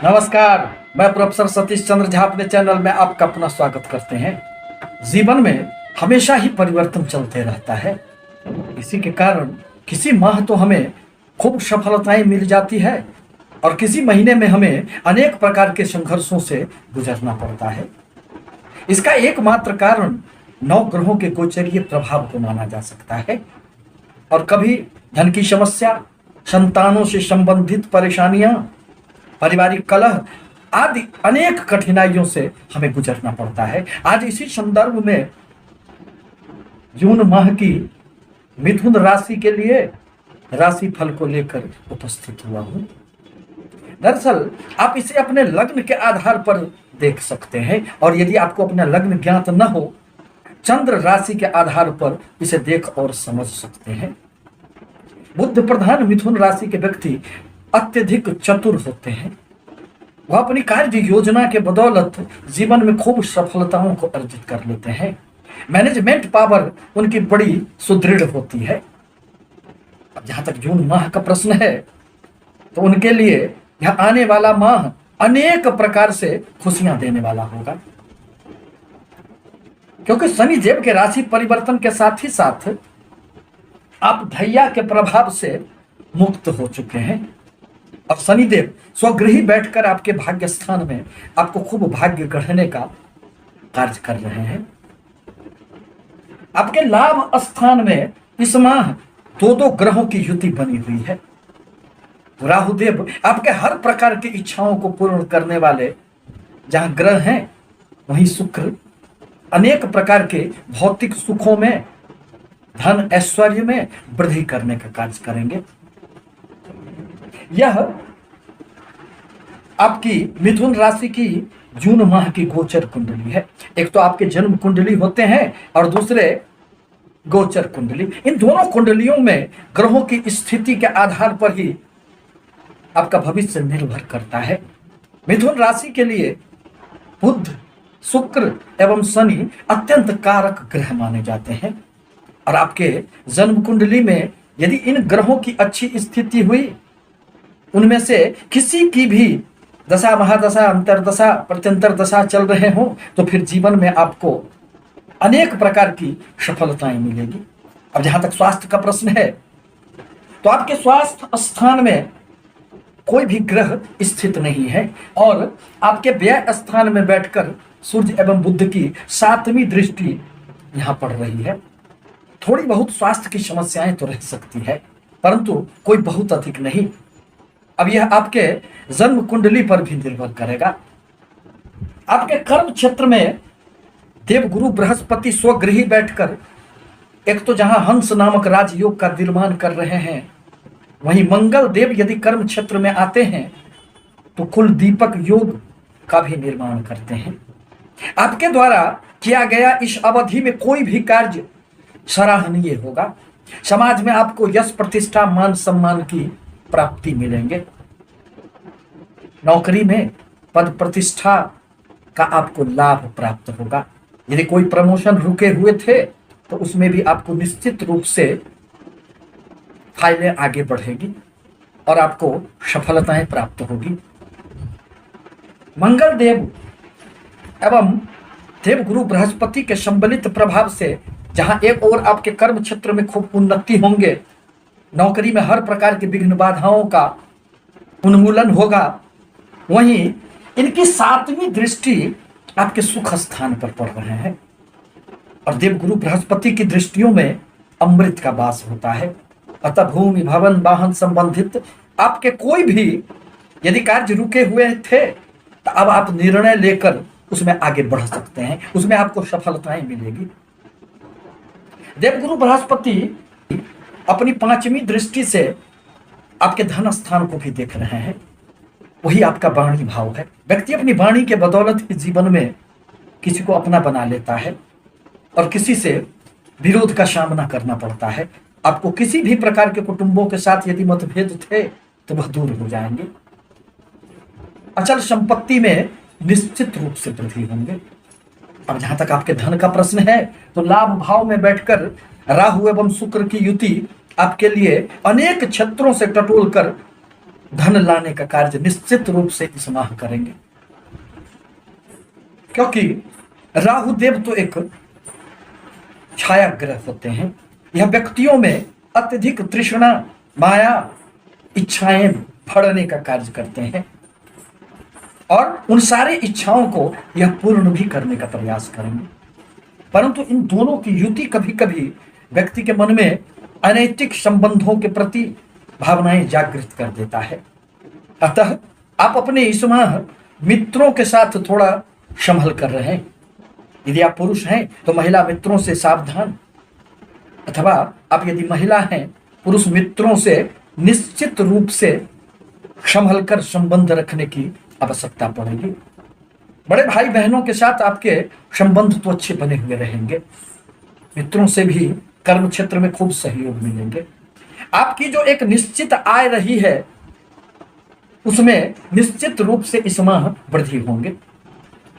नमस्कार। मैं प्रोफेसर सतीश चंद्र झा अपने चैनल में आपका अपना स्वागत करते हैं। जीवन में हमेशा ही परिवर्तन चलते रहता है। इसी के कारण किसी माह तो हमें खूब सफलताएं मिल जाती है और किसी महीने में हमें अनेक प्रकार के संघर्षों से गुजरना पड़ता है। इसका एकमात्र कारण नौ ग्रहों के गोचरीय प्रभाव को माना जा सकता है। और कभी धन की समस्या, संतानों से संबंधित परेशानियां, पारिवारिक कलह आदि अनेक कठिनाइयों से हमें गुजरना पड़ता है। आज इसी संदर्भ में जून माह की मिथुन राशि के लिए राशि फल को लेकर उपस्थित हुआ हूं। दरअसल आप इसे अपने लग्न के आधार पर देख सकते हैं और यदि आपको अपना लग्न ज्ञात न हो, चंद्र राशि के आधार पर इसे देख और समझ सकते हैं। बुध प्रधान मिथुन राशि के व्यक्ति अत्यधिक चतुर होते हैं। वह अपनी कार्य योजना के बदौलत जीवन में खूब सफलताओं को अर्जित कर लेते हैं। मैनेजमेंट पावर उनकी बड़ी सुदृढ़ होती है। अब जहां तक जून माह का प्रश्न है तो उनके लिए यह आने वाला माह अनेक प्रकार से खुशियां देने वाला होगा, क्योंकि शनि देव के राशि परिवर्तन के साथ ही साथ आप धैया के प्रभाव से मुक्त हो चुके हैं और शनिदेव स्वगृही बैठकर आपके भाग्य स्थान में आपको खूब भाग्य गढ़ने का कार्य कर रहे हैं। आपके लाभ स्थान में इस माह दो ग्रहों की युति बनी हुई है। राहुदेव आपके हर प्रकार की इच्छाओं को पूर्ण करने वाले जहां ग्रह हैं, वहीं शुक्र अनेक प्रकार के भौतिक सुखों में, धन ऐश्वर्य में वृद्धि करने का कार्य करेंगे। यह आपकी मिथुन राशि की जून माह की गोचर कुंडली है। एक तो आपके जन्म कुंडली होते हैं और दूसरे गोचर कुंडली। इन दोनों कुंडलियों में ग्रहों की स्थिति के आधार पर ही आपका भविष्य निर्भर करता है। मिथुन राशि के लिए बुध, शुक्र एवं शनि अत्यंत कारक ग्रह माने जाते हैं और आपके जन्म कुंडली में यदि इन ग्रहों की अच्छी स्थिति हुई, उनमें से किसी की भी दशा, महादशा, अंतरदशा, प्रत्यंतर दशा चल रहे हो तो फिर जीवन में आपको अनेक प्रकार की सफलताएं मिलेगी। अब जहां तक स्वास्थ्य का प्रश्न है तो आपके स्वास्थ्य स्थान में कोई भी ग्रह स्थित नहीं है और आपके व्यय स्थान में बैठकर सूर्य एवं बुध की 7वीं दृष्टि यहां पड़ रही है। थोड़ी बहुत स्वास्थ्य की समस्याएं तो रह सकती है, परंतु कोई बहुत अधिक नहीं। अब यह आपके जन्म कुंडली पर भी निर्भर करेगा। आपके कर्म क्षेत्र में देवगुरु बृहस्पति स्वगृही बैठकर एक तो जहां हंस नामक राजयोग का निर्माण कर रहे हैं, वहीं मंगल देव यदि कर्म क्षेत्र में आते हैं तो कुल दीपक योग का भी निर्माण करते हैं। आपके द्वारा किया गया इस अवधि में कोई भी कार्य सराहनीय होगा। समाज में आपको यश, प्रतिष्ठा, मान सम्मान की प्राप्ति मिलेंगे। नौकरी में पद प्रतिष्ठा का आपको लाभ प्राप्त होगा। यदि कोई प्रमोशन रुके हुए थे तो उसमें भी आपको निश्चित रूप से फाइलें आगे बढ़ेगी और आपको सफलताएं प्राप्त होगी। मंगल देव एवं देवगुरु बृहस्पति के सम्मिलित प्रभाव से जहां एक ओर आपके कर्म क्षेत्र में खूब उन्नति होंगे, नौकरी में हर प्रकार की विघ्न बाधाओं का उन्मूलन होगा, वहीं इनकी 7वीं दृष्टि आपके सुख स्थान पर पड़ रहे हैं और देवगुरु बृहस्पति की दृष्टियों में अमृत का वास होता है। अतः भूमि, भवन, वाहन संबंधित आपके कोई भी यदि कार्य रुके हुए थे तो अब आप निर्णय लेकर उसमें आगे बढ़ सकते हैं, उसमें आपको सफलताएं मिलेगी। देवगुरु बृहस्पति अपनी 5वीं दृष्टि से आपके धन स्थान को भी देख रहे हैं। वही आपका वाणी भाव है। व्यक्ति अपनी वाणी के बदौलत ही जीवन में किसी को अपना बना लेता है और किसी से विरोध का सामना करना पड़ता है। आपको किसी भी प्रकार के कुटुंबों के साथ यदि मतभेद थे तो वह दूर हो जाएंगे। अचल संपत्ति में निश्चित रूप से वृद्धि होंगे। अब जहां तक आपके धन का प्रश्न है तो लाभ भाव में बैठकर राहु एवं शुक्र की युति आपके लिए अनेक क्षेत्रों से टटोल कर धन लाने का कार्य निश्चित रूप से इस माह करेंगे, क्योंकि राहु देव तो एक छाया ग्रह होते हैं। यह व्यक्तियों में अत्यधिक तृष्णा, माया, इच्छाएं बढ़ने का कार्य करते हैं और उन सारी इच्छाओं को यह पूर्ण भी करने का प्रयास करेंगे। परंतु इन दोनों की युति कभी कभी व्यक्ति के मन में अनैतिक संबंधों के प्रति भावनाएं जागृत कर देता है। अतः आप अपने इस माह मित्रों के साथ थोड़ा संभल कर रहें। यदि आप पुरुष हैं तो महिला मित्रों से सावधान, अथवा आप यदि महिला हैं, पुरुष मित्रों से निश्चित रूप से संभल कर संबंध रखने की आवश्यकता पड़ेगी। बड़े भाई बहनों के साथ आपके संबंध तो अच्छे बने हुए रहेंगे, मित्रों से भी कर्म क्षेत्र में खूब सहयोग मिलेंगे। आपकी जो एक निश्चित आय रही है उसमें निश्चित रूप से इस माह वृद्धि होंगे।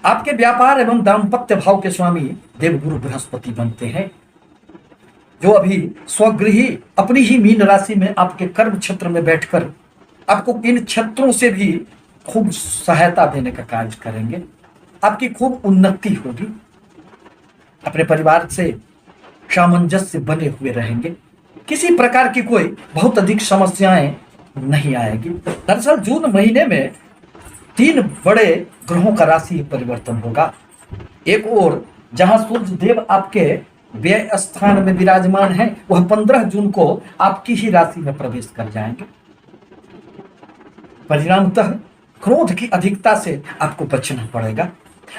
आपके व्यापार एवं दाम्पत्य भाव के स्वामी देवगुरु बृहस्पति बनते हैं, जो अभी स्वगृही अपनी ही मीन राशि में आपके कर्म क्षेत्र में बैठकर आपको इन क्षेत्रों से भी खूब सहायता देने का कार्य करेंगे। आपकी खूब उन्नति होगी, अपने परिवार से सामंजस्य बने हुए रहेंगे, किसी प्रकार की कोई बहुत अधिक समस्याएं नहीं आएगी। दरअसल जून महीने में 3 बड़े ग्रहों का राशि परिवर्तन होगा। एक ओर जहां सूर्य देव आपके व्यय स्थान में विराजमान है, वह 15 जून को आपकी ही राशि में प्रवेश कर जाएंगे। परिणामतः क्रोध की अधिकता से आपको बचना पड़ेगा।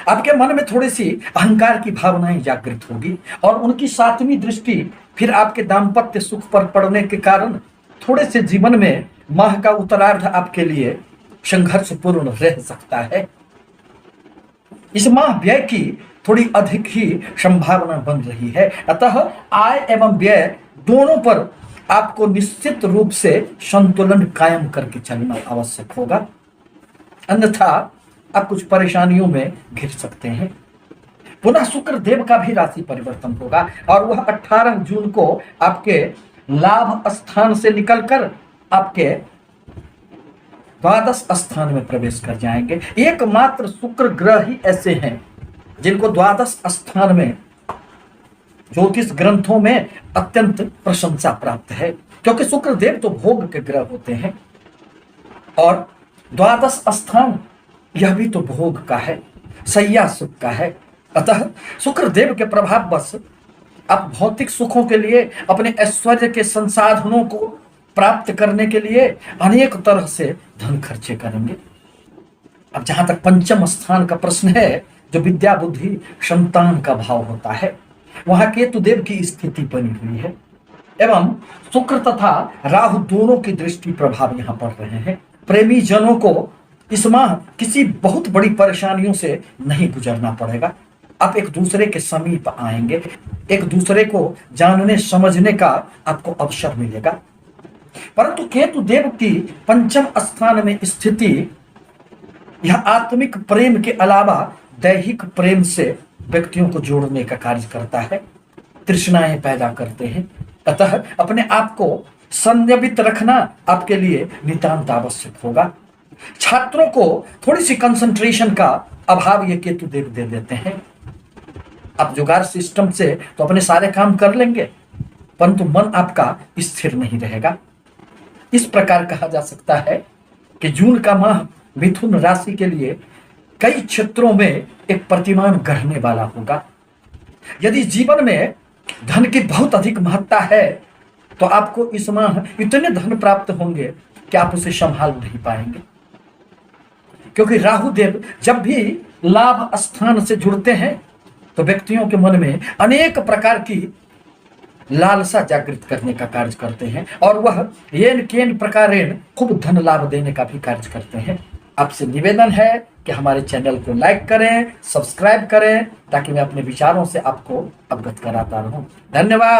आपके मन में थोड़ी सी अहंकार की भावनाएं जागृत होगी और उनकी 7वीं दृष्टि फिर आपके दाम्पत्य सुख पर पड़ने के कारण थोड़े से जीवन में माह का उत्तरार्ध आपके लिए संघर्षपूर्ण रह सकता है। इस माह व्यय की थोड़ी अधिक ही संभावना बन रही है, अतः आय एवं व्यय दोनों पर आपको निश्चित रूप से संतुलन कायम करके चलना आवश्यक होगा, अन्यथा आप कुछ परेशानियों में घिर सकते हैं। पुनः शुक्र देव का भी राशि परिवर्तन होगा और वह 18 जून को आपके लाभ स्थान से निकलकर आपके द्वादश स्थान में प्रवेश कर जाएंगे। एकमात्र शुक्र ग्रह ही ऐसे हैं जिनको द्वादश स्थान में ज्योतिष ग्रंथों में अत्यंत प्रशंसा प्राप्त है, क्योंकि शुक्र देव तो भोग के ग्रह होते हैं और द्वादश स्थान यह भी तो भोग का है, शैया सुख का है। अतः शुक्र देव के प्रभाव बस आप भौतिक सुखों के लिए, अपने ऐश्वर्य के संसाधनों को प्राप्त करने के लिए अनेक तरह से धन खर्चे करेंगे। अब जहां तक पंचम स्थान का प्रश्न है, जो विद्या बुद्धि संतान का भाव होता है, वहां केतु देव की स्थिति बनी हुई है एवं शुक्र तथा राहु दोनों की दृष्टि प्रभाव यहां पड़ रहे हैं। प्रेमी जनों को इस माह किसी बहुत बड़ी परेशानियों से नहीं गुजरना पड़ेगा। आप एक दूसरे के समीप आएंगे, एक दूसरे को जानने समझने का आपको अवसर मिलेगा। परंतु केतु देव की पंचम स्थान में स्थिति यह आत्मिक प्रेम के अलावा दैहिक प्रेम से व्यक्तियों को जोड़ने का कार्य करता है, तृष्णाएं पैदा करते हैं। अतः अपने आप को संयमित रखना आपके लिए नितांत आवश्यक होगा। छात्रों को थोड़ी सी कंसंट्रेशन का अभाव ये केतु देव दे देते हैं। आप जुगाड़ सिस्टम से तो अपने सारे काम कर लेंगे, परंतु मन आपका स्थिर नहीं रहेगा। इस प्रकार कहा जा सकता है कि जून का माह मिथुन राशि के लिए कई क्षेत्रों में एक प्रतिमान गढ़ने वाला होगा। यदि जीवन में धन की बहुत अधिक महत्ता है तो आपको इस माह इतने धन प्राप्त होंगे कि आप उसे संभाल नहीं पाएंगे, क्योंकि राहु देव जब भी लाभ स्थान से जुड़ते हैं तो व्यक्तियों के मन में अनेक प्रकार की लालसा जागृत करने का कार्य करते हैं और वह येन केन प्रकारेण खूब धन लाभ देने का भी कार्य करते हैं। आपसे निवेदन है कि हमारे चैनल को लाइक करें, सब्सक्राइब करें, ताकि मैं अपने विचारों से आपको अवगत कराता रहूं। धन्यवाद।